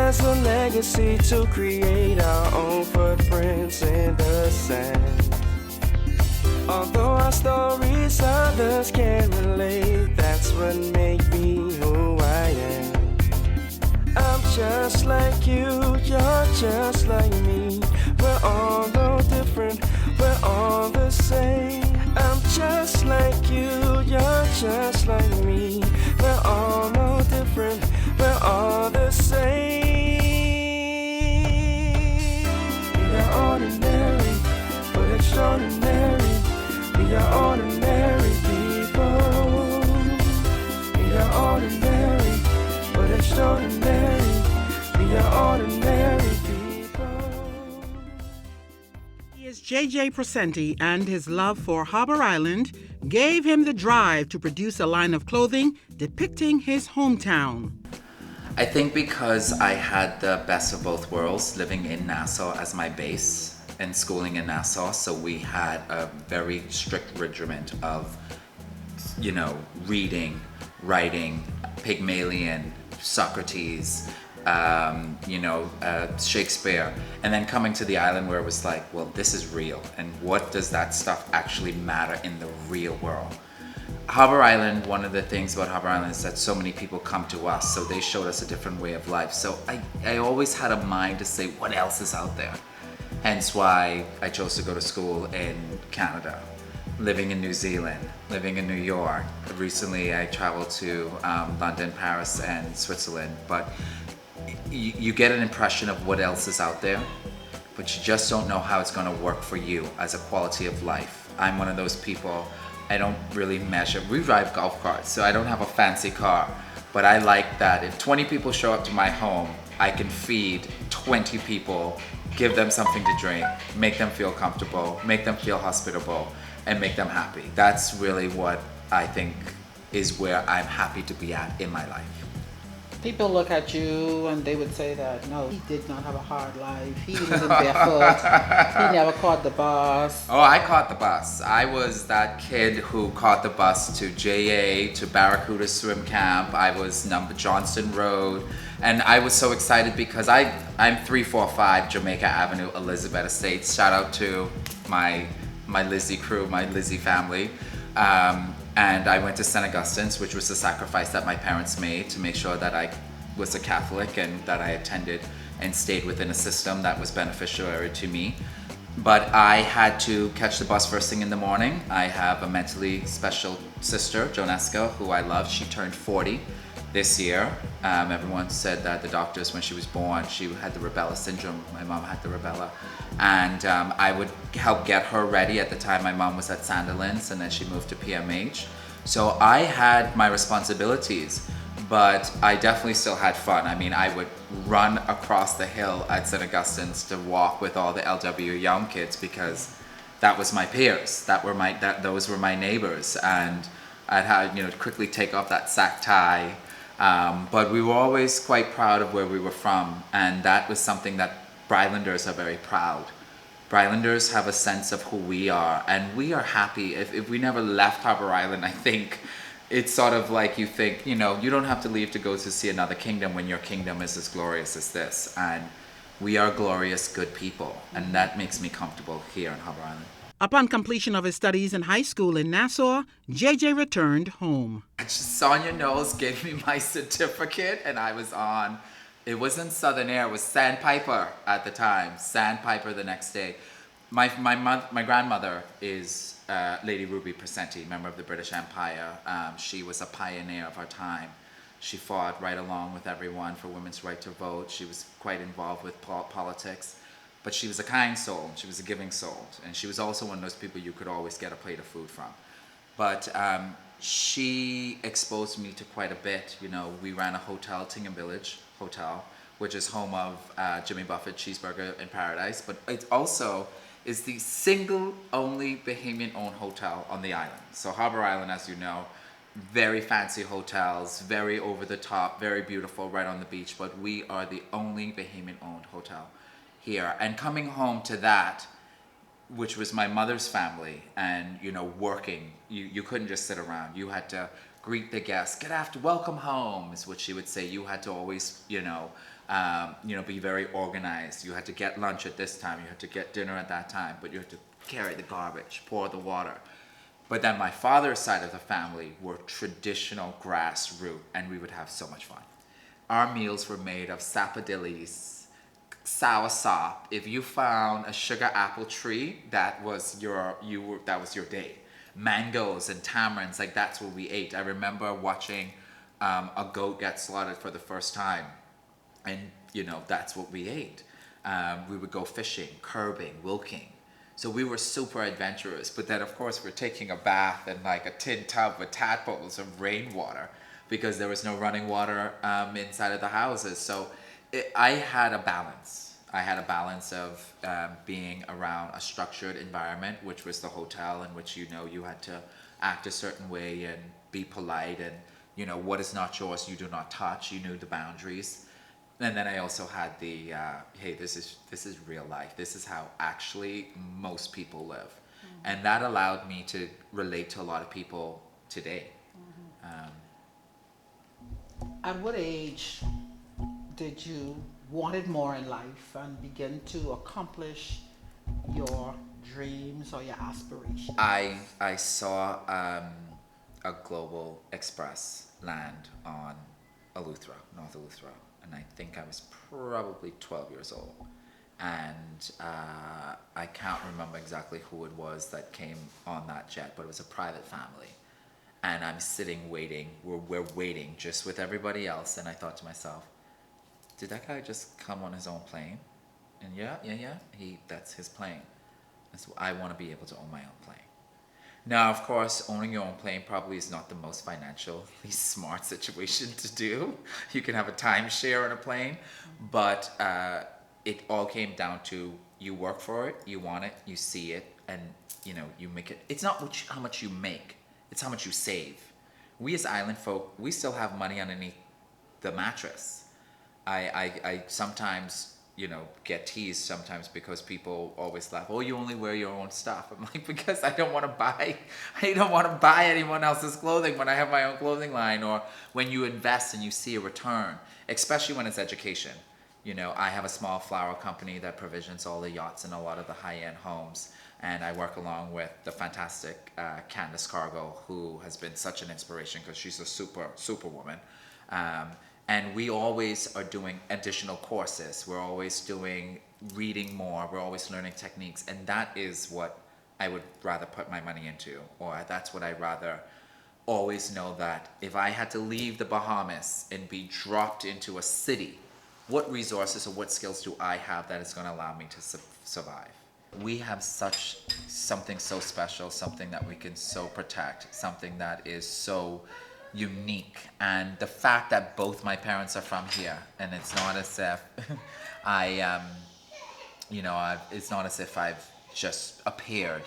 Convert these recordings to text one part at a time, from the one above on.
as a legacy to create our own footprints in the sand. Although our stories others can relate, that's what makes me who I am. I'm just like you, you're just like me. We're all no different, we're all the same. I'm just like you, you're just like me. We're all no different, we're all the same. We are ordinary, but extraordinary. We are ordinary people. We are ordinary, but extraordinary. We are ordinary people. He is J.J. Presenti, and his love for Harbour Island gave him the drive to produce a line of clothing depicting his hometown. I think because I had the best of both worlds, living in Nassau as my base and schooling in Nassau, so we had a very strict regiment of, reading, writing, Pygmalion, Socrates, Shakespeare, and then coming to the island where it was like, well, this is real, and what does that stuff actually matter in the real world? Harbour Island, one of the things about Harbour Island is that so many people come to us, so they showed us a different way of life. So I always had a mind to say, what else is out there? Hence why I chose to go to school in Canada, living in New Zealand, living in New York. Recently I traveled to London, Paris, and Switzerland. But you get an impression of what else is out there, but you just don't know how it's going to work for you as a quality of life. I'm one of those people, I don't really measure. We drive golf carts, so I don't have a fancy car, but I like that if 20 people show up to my home, I can feed 20 people, give them something to drink, make them feel comfortable, make them feel hospitable, and make them happy. That's really what I think is where I'm happy to be at in my life. People look at you and they would say that, no, he did not have a hard life. He wasn't barefoot. He never caught the bus. Oh, I caught the bus. I was that kid who caught the bus to JA, to Barracuda Swim Camp. I was number Johnston Road. And I was so excited because I'm 345 Jamaica Avenue, Elizabeth Estates. Shout out to my Lizzie crew, my Lizzie family. And I went to St. Augustine's, which was the sacrifice that my parents made to make sure that I was a Catholic and that I attended and stayed within a system that was beneficiary to me. But I had to catch the bus first thing in the morning. I have a mentally special sister, Joneska, who I love. She turned 40 this year. Everyone said that the doctors, when she was born, she had the rubella syndrome. My mom had the rubella. And I would help get her ready. At the time, my mom was at Sandilands, and then she moved to PMH. So I had my responsibilities, but I definitely still had fun. I mean, I would run across the hill at St. Augustine's to walk with all the LW young kids because that was my peers. Those were my neighbors, and I'd have quickly take off that sack tie. But we were always quite proud of where we were from, and that was something that Brylanders are very proud. Brylanders have a sense of who we are, and we are happy. If we never left Harbour Island, I think it's sort of like you think, you don't have to leave to go to see another kingdom when your kingdom is as glorious as this. And we are glorious, good people, and that makes me comfortable here in Harbour Island. Upon completion of his studies in high school in Nassau, J.J. returned home. Sonia Knowles gave me my certificate, and I was on, it wasn't Southern Air, it was Sandpiper at the time. Sandpiper the next day. My grandmother is Lady Ruby Presenti, member of the British Empire. She was a pioneer of her time. She fought right along with everyone for women's right to vote. She was quite involved with politics. But she was a kind soul, she was a giving soul, and she was also one of those people you could always get a plate of food from. But she exposed me to quite a bit. We ran a hotel, Tingham Village Hotel, which is home of Jimmy Buffett Cheeseburger in Paradise, but it also is the single only Bahamian-owned hotel on the island. So Harbour Island, as you know, very fancy hotels, very over the top, very beautiful, right on the beach, but we are the only Bahamian-owned hotel here. And coming home to that, which was my mother's family, and working, you couldn't just sit around. You had to greet the guests, welcome home is what she would say. You had to always be very organized. You had to get lunch at this time, you had to get dinner at that time, but you had to carry the garbage, pour the water. But then my father's side of the family were traditional grassroots, and we would have so much fun. Our meals were made of sapodillies, soursop. If you found a sugar apple tree, that was your day. Mangoes and tamarinds, like that's what we ate. I remember watching a goat get slaughtered for the first time, and that's what we ate. We would go fishing, curbing, wilking. So we were super adventurous, but then of course we're taking a bath in like a tin tub with tadpoles of rainwater because there was no running water inside of the houses. So I had a balance. I had a balance of being around a structured environment, which was the hotel, in which you had to act a certain way and be polite, and what is not yours you do not touch. You knew the boundaries. And then I also had the hey, this is real life. This is how actually most people live, and that allowed me to relate to a lot of people today. At what age did you wanted more in life and begin to accomplish your dreams or your aspirations? I saw a Global Express land on Eleuthera, North Eleuthera, and I think I was probably 12 years old. And I can't remember exactly who it was that came on that jet, but it was a private family. And I'm sitting waiting, we're waiting just with everybody else, and I thought to myself, did that guy just come on his own plane? And yeah, that's his plane. And so I want to be able to own my own plane. Now, of course, owning your own plane probably is not the most financially smart situation to do. You can have a timeshare on a plane, but it all came down to you work for it, you want it, you see it, and you make it. It's not how much you make, it's how much you save. We as island folk, we still have money underneath the mattress. I sometimes get teased sometimes because people always laugh, oh, you only wear your own stuff. I'm like, because I don't want to buy anyone else's clothing when I have my own clothing line. Or when you invest and you see a return, especially when it's education. I have a small flower company that provisions all the yachts and a lot of the high-end homes, and I work along with the fantastic Candace Cargo, who has been such an inspiration because she's a super woman. And we always are doing additional courses. We're always reading more. We're always learning techniques. And that is what I would rather put my money into. Or that's what I'd rather always know, that if I had to leave the Bahamas and be dropped into a city, what resources or what skills do I have that is going to allow me to survive? We have something so special, something that we can so protect, something that is so unique. And the fact that both my parents are from here, and it's not as if it's not as if I've just appeared,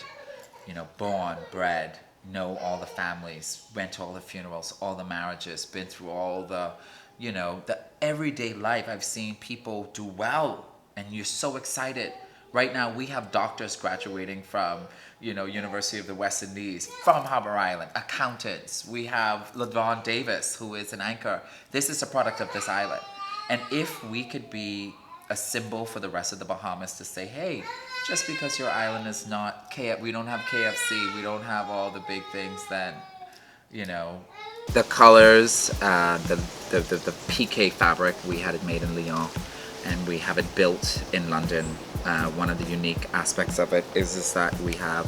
born, bred, know all the families, went to all the funerals, all the marriages, been through all the, the everyday life. I've seen people do well, and you're so excited. Right now, we have doctors graduating from, University of the West Indies, from Harbour Island, accountants. We have LaVon Davis, who is an anchor. This is a product of this island. And if we could be a symbol for the rest of the Bahamas to say, hey, just because your island is not we don't have KFC, we don't have all the big things, then, The colors, the PK fabric, we had it made in Lyon, and we have it built in London. One of the unique aspects of it is that we have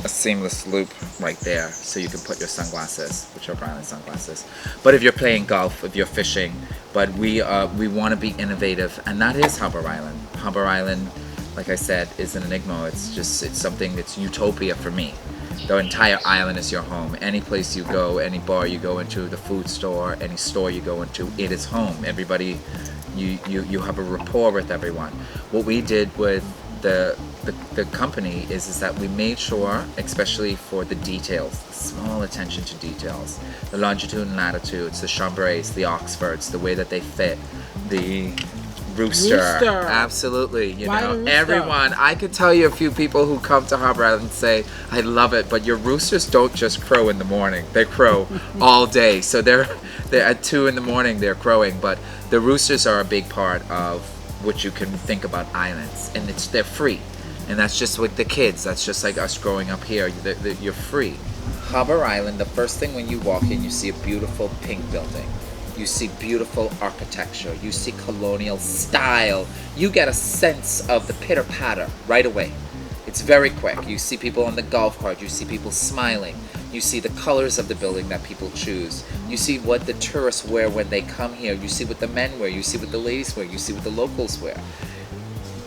a seamless loop right there, so you can put your sunglasses, which are Island sunglasses. But if you're playing golf, if you're fishing, but we want to be innovative, and that is Harbour Island. Harbour Island, like I said, is an enigma. It's something that's utopia for me. The entire island is your home. Any place you go, any bar you go into, the food store, any store you go into, it is home. Everybody, you have a rapport with everyone. What we did with the company is that we made sure, especially for the details, the small attention to details, the longitude and latitudes, the chambrays, the Oxfords, the way that they fit, the Rooster. Rooster. Absolutely. You Why know, the rooster? everyone. I could tell you a few people who come to Harbour Island and say, I love it, but your roosters don't just crow in the morning. They crow all day. So they're at 2 in the morning they're crowing, but the roosters are a big part of what you can think about islands, and they're free. And that's just with the kids. That's just like us growing up here. You're free. Harbour Island, the first thing when you walk in, you see a beautiful pink building. You see beautiful architecture. You see colonial style. You get a sense of the pitter-patter right away. It's very quick. You see people on the golf cart. You see people smiling. You see the colors of the building that people choose. You see what the tourists wear when they come here. You see what the men wear. You see what the ladies wear. You see what the locals wear.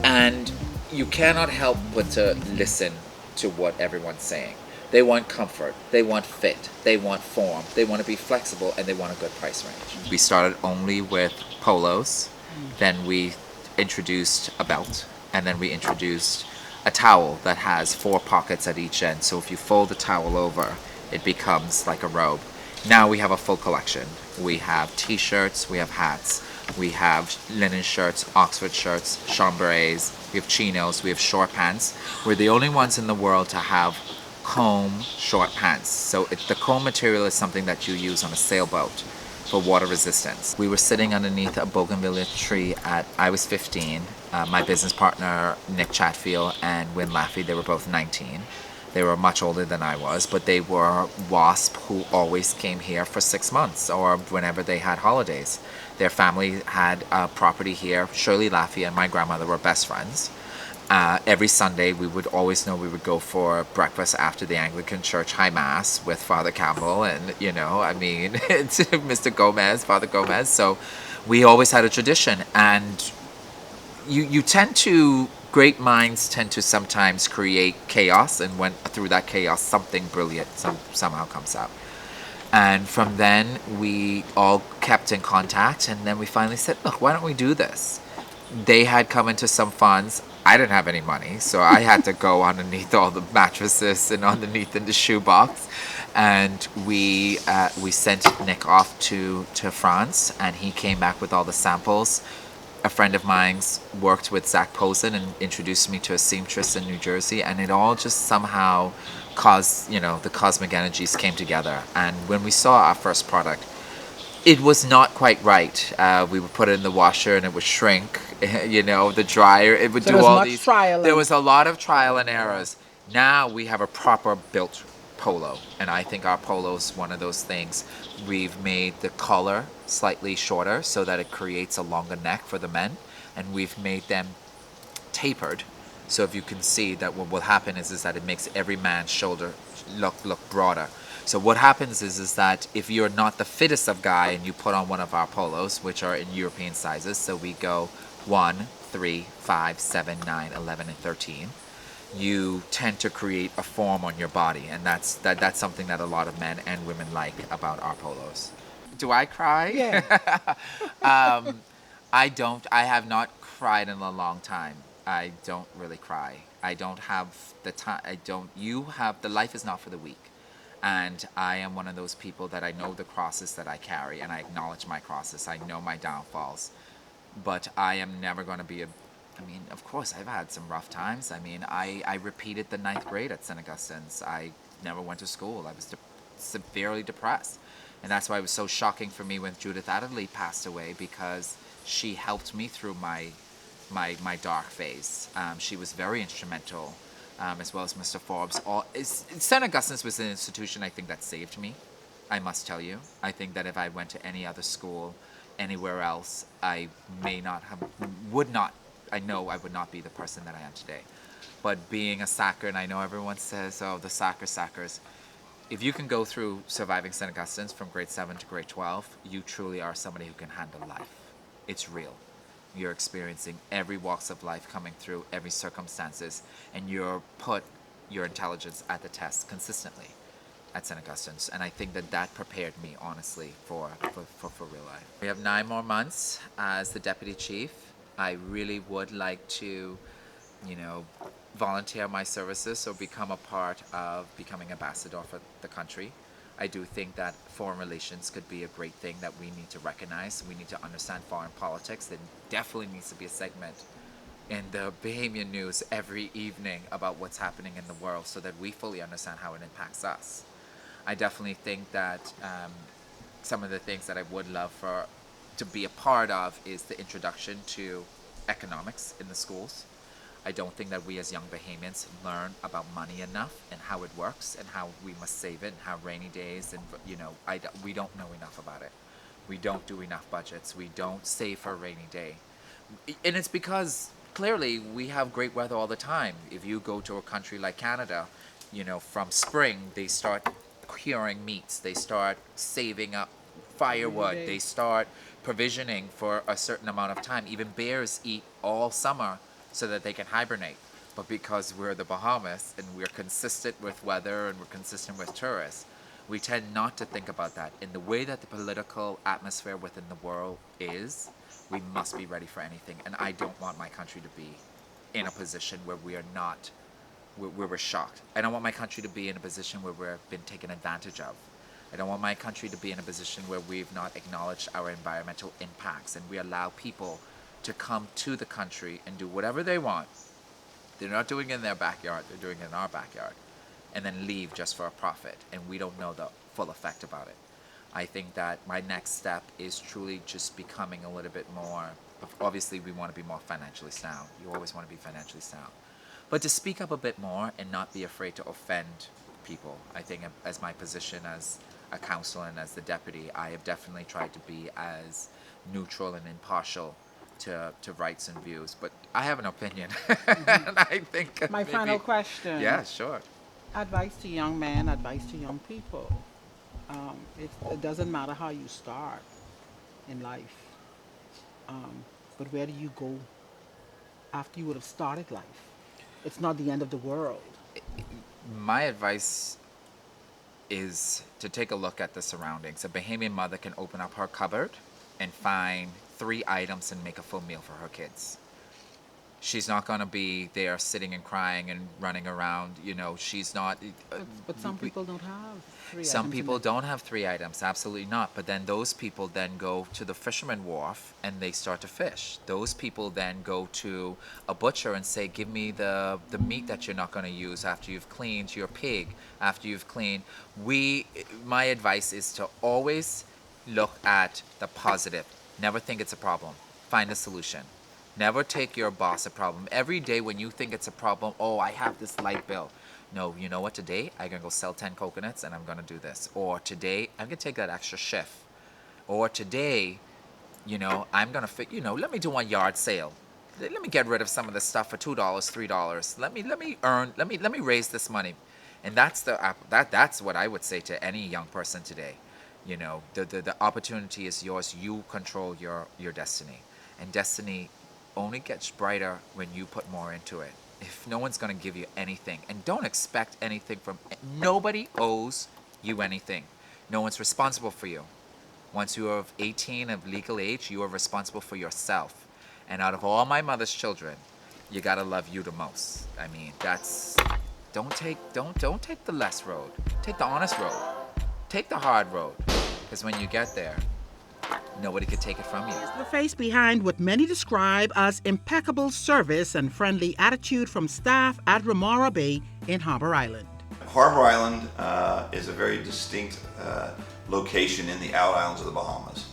And you cannot help but to listen to what everyone's saying. They want comfort, they want fit, they want form, they want to be flexible, and they want a good price range. We started only with polos, then we introduced a belt, and then we introduced a towel that has 4 pockets at each end. So if you fold the towel over, it becomes like a robe. Now we have a full collection. We have t-shirts, we have hats, we have linen shirts, Oxford shirts, chambrés, we have chinos, we have short pants. We're the only ones in the world to have comb short pants. So the comb material is something that you use on a sailboat for water resistance. We were sitting underneath a bougainvillea tree I was 15. My business partner, Nick Chatfield, and Win Laffey, they were both 19. They were much older than I was, but they were WASP who always came here for 6 months or whenever they had holidays. Their family had a property here. Shirley Laffey and my grandmother were best friends. Every Sunday we would always know we would go for breakfast after the Anglican Church High Mass with Father Campbell and, you know, I mean, it's Mr. Gomez, Father Gomez. So we always had a tradition, and you tend to, great minds tend to sometimes create chaos, and when through that chaos something brilliant somehow comes out. And from then we all kept in contact, and then we finally said, look, why don't we do this? They had come into some funds. I didn't have any money, so I had to go underneath all the mattresses and underneath in the shoebox. And we sent Nick off to France, and he came back with all the samples. A friend of mine's worked with Zach Posen and introduced me to a seamstress in New Jersey, and it all just somehow caused, you know, the cosmic energies came together. And when we saw our first product, it was not quite right. We would put it in the washer and it would shrink. You know, the dryer, it would do all these. There was a lot of trial and errors. Now we have a proper built polo, and I think our polo is one of those things. We've made the collar slightly shorter so that it creates a longer neck for the men, and we've made them tapered. So if you can see that what will happen is that it makes every man's shoulder look broader. So what happens is that if you're not the fittest of guy and you put on one of our polos, which are in European sizes, so we go 1, 3, 5, 7, 9, 11, and 13, you tend to create a form on your body, and that's something that a lot of men and women like about our polos. Do I cry? Yeah. I don't. I have not cried in a long time. I don't really cry. I don't have the time. The life is not for the weak. And I am one of those people that I know the crosses that I carry, and I acknowledge my crosses. I know my downfalls. But I am never going to be I mean, of course, I've had some rough times. I mean, I repeated the 9th grade at St. Augustine's. I never went to school. I was severely depressed. And that's why it was so shocking for me when Judith Adderley passed away, because she helped me through my dark phase. She was very instrumental, as well as Mr. Forbes. St. Augustine's was an institution, I think, that saved me, I must tell you. I think that if I went to any other school, anywhere else, I know I would not be the person that I am today. But being a sacker, and I know everyone says, oh, the sackers. If you can go through surviving St. Augustine's from grade 7 to grade 12, you truly are somebody who can handle life. It's real. You're experiencing every walks of life coming through, every circumstances, and you're put your intelligence at the test consistently at St. Augustine's. And I think that prepared me, honestly, for real life. We have 9 more months as the deputy chief. I really would like to, volunteer my services or become a part of becoming ambassador for the country. I do think that foreign relations could be a great thing that we need to recognize. We need to understand foreign politics. There definitely needs to be a segment in the Bahamian news every evening about what's happening in the world so that we fully understand how it impacts us. I definitely think that some of the things that I would love for to be a part of is the introduction to economics in the schools. I don't think that we as young Bahamians learn about money enough and how it works and how we must save it and how rainy days and we don't know enough about it. We don't do enough budgets. We don't save for a rainy day. And it's because clearly we have great weather all the time. If you go to a country like Canada, from spring they start curing meats, they start saving up firewood, they start provisioning for a certain amount of time. Even bears eat all summer so that they can hibernate. But because we're the Bahamas and we're consistent with weather and we're consistent with tourists, we tend not to think about that. In the way that the political atmosphere within the world is, we must be ready for anything. And I don't want my country to be in a position where we are not, where we're shocked. I don't want my country to be in a position where we've been taken advantage of. I don't want my country to be in a position where we've not acknowledged our environmental impacts and we allow people to come to the country and do whatever they want. They're not doing it in their backyard, they're doing it in our backyard, and then leave just for a profit, and we don't know the full effect about it. I think that my next step is truly just becoming a little bit more, obviously we want to be more financially sound. You always want to be financially sound. But to speak up a bit more and not be afraid to offend people. I think as my position as a counselor and as the deputy, I have definitely tried to be as neutral and impartial to rights and views, but I have an opinion. And I think My final question. Yeah, sure. Advice to young men, advice to young people. It doesn't matter how you start in life, but where do you go after you would have started life? It's not the end of the world. My advice is to take a look at the surroundings. A Bahamian mother can open up her cupboard and find 3 items and make a full meal for her kids. She's not going to be there sitting and crying and running around. She's not. But some people don't have 3 items. Some people don't have 3 items, absolutely not. But then those people then go to the fisherman wharf and they start to fish. Those people then go to a butcher and say, give me the meat that you're not going to use after you've cleaned your pig, after you've cleaned. My advice is to always look at the positive. Never think it's a problem. Find a solution. Never take your boss a problem. Every day when you think it's a problem, oh, I have this light bill. No, you know what? Today, I'm going to go sell 10 coconuts and I'm going to do this. Or today, I'm going to take that extra shift. Or today, I'm going to, let me do one yard sale. Let me get rid of some of this stuff for $2, $3. Let me raise this money. And that's what I would say to any young person today. The opportunity is yours. You control your destiny. And destiny only gets brighter when you put more into it. If no one's going to give you anything, and don't expect anything nobody owes you anything. No one's responsible for you. Once you are of 18 of legal age, you are responsible for yourself. And out of all my mother's children, you got to love you the most. I mean, don't take the less road. Take the honest road. Take the hard road. Because when you get there, nobody could take it from you. The face behind what many describe as impeccable service and friendly attitude from staff at Ramora Bay in Harbour Island. Harbour Island is a very distinct location in the out islands of the Bahamas.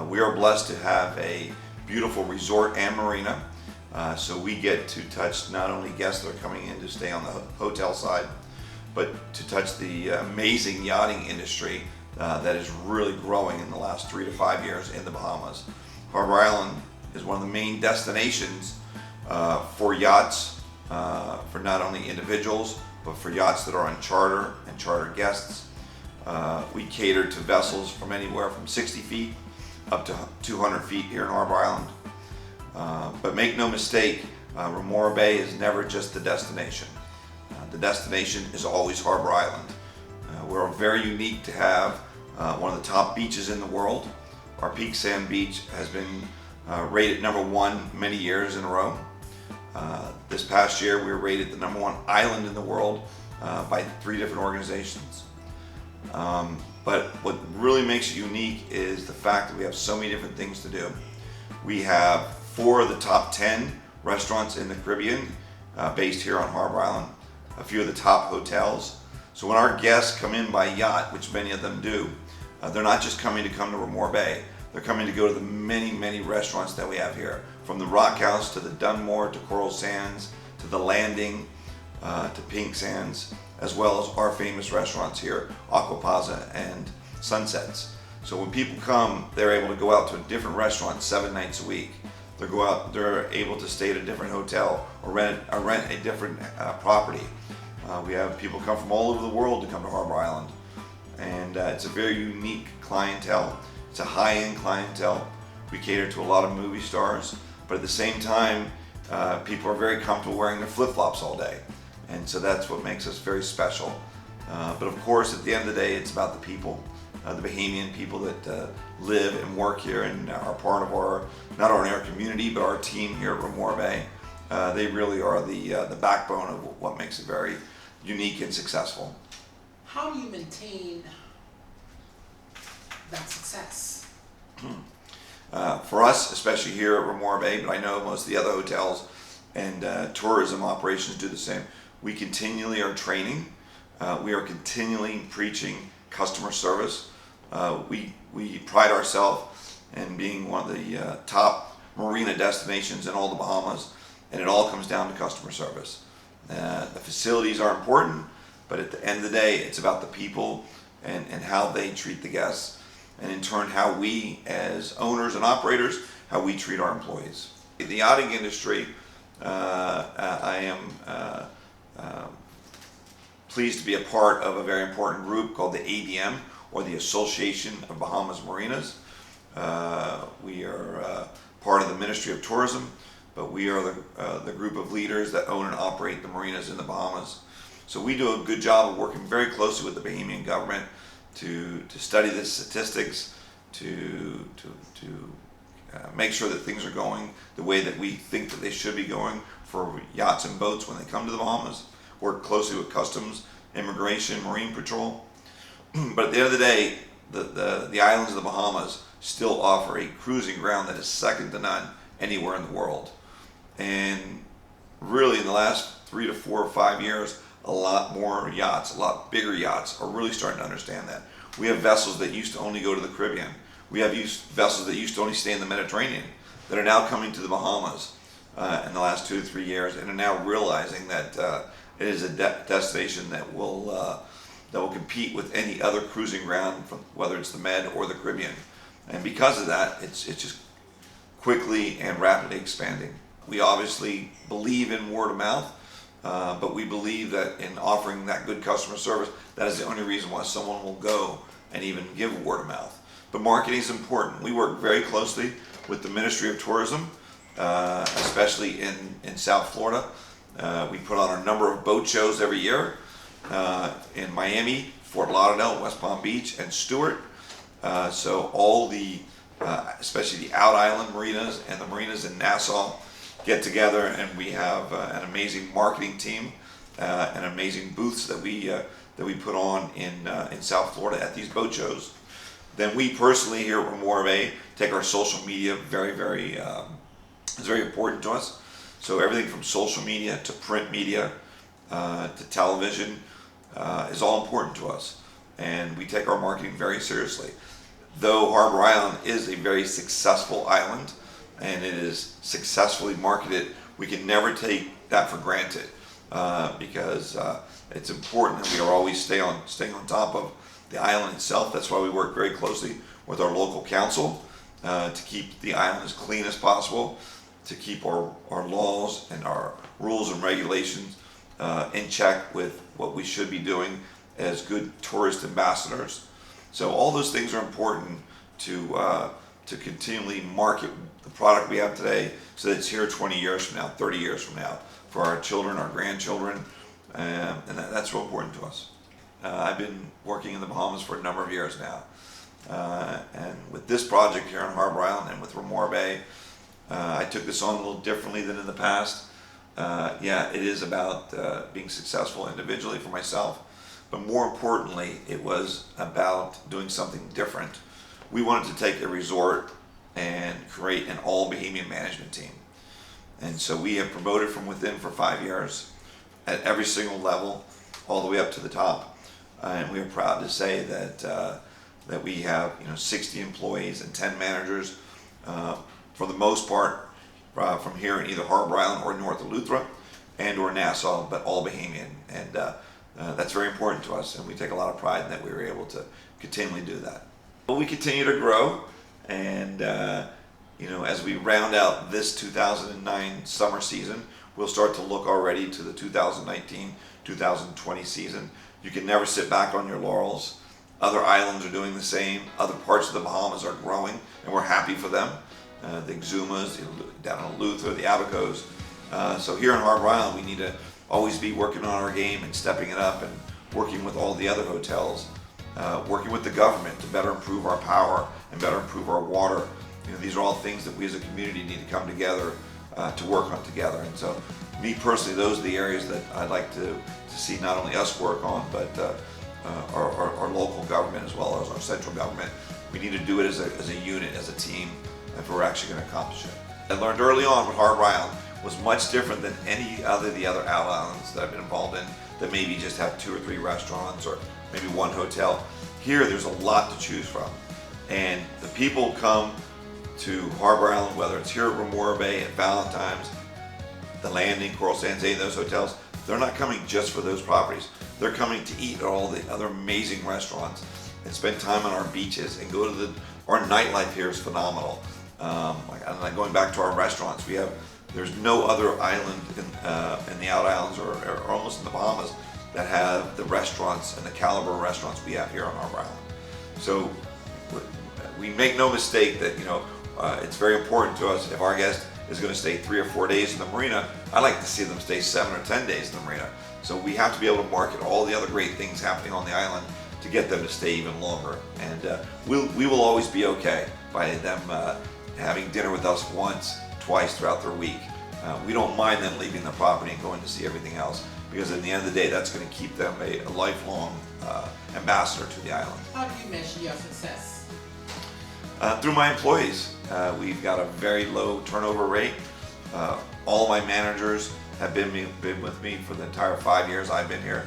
We are blessed to have a beautiful resort and marina, so we get to touch not only guests that are coming in to stay on the hotel side, but to touch the amazing yachting industry that is really growing in the last 3 to 5 years in the Bahamas. Harbour Island is one of the main destinations for yachts, for not only individuals, but for yachts that are on charter and charter guests. We cater to vessels from anywhere from 60 feet up to 200 feet here in Harbour Island. But make no mistake, Ramora Bay is never just the destination. The destination is always Harbour Island. We're very unique to have one of the top beaches in the world. Our Peak Sand Beach has been rated #1 many years in a row. This past year we were rated the #1 island in the world by 3 different organizations. But what really makes it unique is the fact that we have so many different things to do. We have 4 of the top 10 restaurants in the Caribbean based here on Harbour Island, a few of the top hotels. So when our guests come in by yacht, which many of them do, they're not just coming to come to Ramore Bay. They're coming to go to the many, many restaurants that we have here, from the Rock House to the Dunmore to Coral Sands to the Landing to Pink Sands, as well as our famous restaurants here, Aqua Plaza and Sunsets. So when people come, they're able to go out to a different restaurant 7 nights a week. They're able to stay at a different hotel or rent a different property. We have people come from all over the world to come to Harbour Island, and it's a very unique clientele. It's a high-end clientele. We cater to a lot of movie stars, but at the same time, people are very comfortable wearing their flip-flops all day, and so that's what makes us very special. But of course, at the end of the day, it's about the people, the Bahamian people that live and work here and are part of not only our community, but our team here at Ramore Bay. They really are the backbone of what makes it very unique and successful. How do you maintain that success? For us, especially here at Ramore Bay, but I know most of the other hotels and tourism operations do the same, we continually are training. We are continually preaching customer service. We pride ourselves in being one of the top marina destinations in all the Bahamas, and it all comes down to customer service. The facilities are important, but at the end of the day, it's about the people and how they treat the guests, and in turn how we as owners and operators, how we treat our employees. In the yachting industry, I am pleased to be a part of a very important group called the ABM, or the Association of Bahamas Marinas. We are part of the Ministry of Tourism, but we are the group of leaders that own and operate the marinas in the Bahamas. So we do a good job of working very closely with the Bahamian government to study the statistics, to make sure that things are going the way that we think that they should be going for yachts and boats when they come to the Bahamas. Work closely with Customs, Immigration, Marine Patrol. But at the end of the day, the islands of the Bahamas still offer a cruising ground that is second to none anywhere in the world. And really in the last 3 to 4 or 5 years, a lot more yachts, a lot bigger yachts are really starting to understand that. We have vessels that used to only go to the Caribbean. We have vessels that used to only stay in the Mediterranean that are now coming to the Bahamas in the last 2 to 3 years, and are now realizing that it is a destination that will compete with any other cruising ground, from whether it's the Med or the Caribbean. And because of that, it's just quickly and rapidly expanding. We obviously believe in word of mouth, but we believe that in offering that good customer service, that is the only reason why someone will go and even give word of mouth. But marketing is important. We work very closely with the Ministry of Tourism, especially in South Florida. We put on a number of boat shows every year in Miami, Fort Lauderdale, West Palm Beach, and Stewart. So all the, especially the out island marinas and the marinas in Nassau, get together, and we have an amazing marketing team and amazing booths that we put on in South Florida at these boat shows. Then we personally here at Ramore Bay take our social media it's very important to us. So everything from social media to print media to television is all important to us, and we take our marketing very seriously. Though Harbour Island is a very successful island and it is successfully marketed, we can never take that for granted because it's important that we are always staying on top of the island itself. That's why we work very closely with our local council to keep the island as clean as possible, to keep our laws and our rules and regulations in check with what we should be doing as good tourist ambassadors. So all those things are important to continually market the product we have today, so that it's here 20 years from now, 30 years from now, for our children, our grandchildren, and that's real important to us. I've been working in the Bahamas for a number of years now, and with this project here on Harbour Island and with Ramore Bay, I took this on a little differently than in the past. Yeah, it is about being successful individually for myself, but more importantly, it was about doing something different. We wanted to take a resort and create an all Bahamian management team. And so we have promoted from within for 5 years at every single level, all the way up to the top. And we are proud to say that we have 60 employees and 10 managers, for the most part, from here in either Harbour Island or north of Eleuthera and or Nassau, but all Bahamian. And that's very important to us, and we take a lot of pride in that we were able to continually do that. But we continue to grow, and as we round out this 2009 summer season, we'll start to look already to the 2019-2020 season. You can never sit back on your laurels. Other islands are doing the same. Other parts of the Bahamas are growing, and we're happy for them. The Exumas, down in Eleuthera, the Abacos. So here in Harbour Island, we need to always be working on our game and stepping it up, and working with all the other hotels, working with the government to better improve our power and better improve our water. These are all things that we as a community need to come together to work on together. And so, me personally, those are the areas that I'd like to see not only us work on, but our local government as well as our central government. We need to do it as a unit, as a team, if we're actually going to accomplish it. I learned early on with Harbour Island was much different than any other the other islands that I've been involved in that maybe just have 2 or 3 restaurants or maybe 1 hotel. Here there's a lot to choose from, and the people come to Harbour Island, whether it's here at Remora Bay, at Valentine's, the Landing, Coral Sands, any of those hotels. They're not coming just for those properties. They're coming to eat at all the other amazing restaurants and spend time on our beaches and go to our nightlife here is phenomenal. Like going back to our restaurants, there's no other island in the Out Islands or almost in the Bahamas that have the restaurants and the caliber of restaurants we have here on Harbour Island. So we make no mistake that it's very important to us. If our guest is going to stay 3 or 4 days in the marina, I like to see them stay 7 or 10 days in the marina. So we have to be able to market all the other great things happening on the island to get them to stay even longer. And we will always be okay by them having dinner with us once, twice throughout their week. We don't mind them leaving the property and going to see everything else, because at the end of the day, that's going to keep them a lifelong ambassador to the island. How do you measure your success? Through my employees. We've got a very low turnover rate. All my managers have been with me for the entire 5 years I've been here.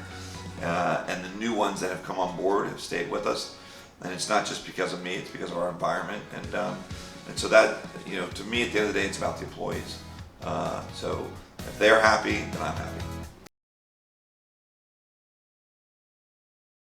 And the new ones that have come on board have stayed with us. And it's not just because of me, it's because of our environment. And so that, to me, at the end of the day, it's about the employees. So if they're happy, then I'm happy.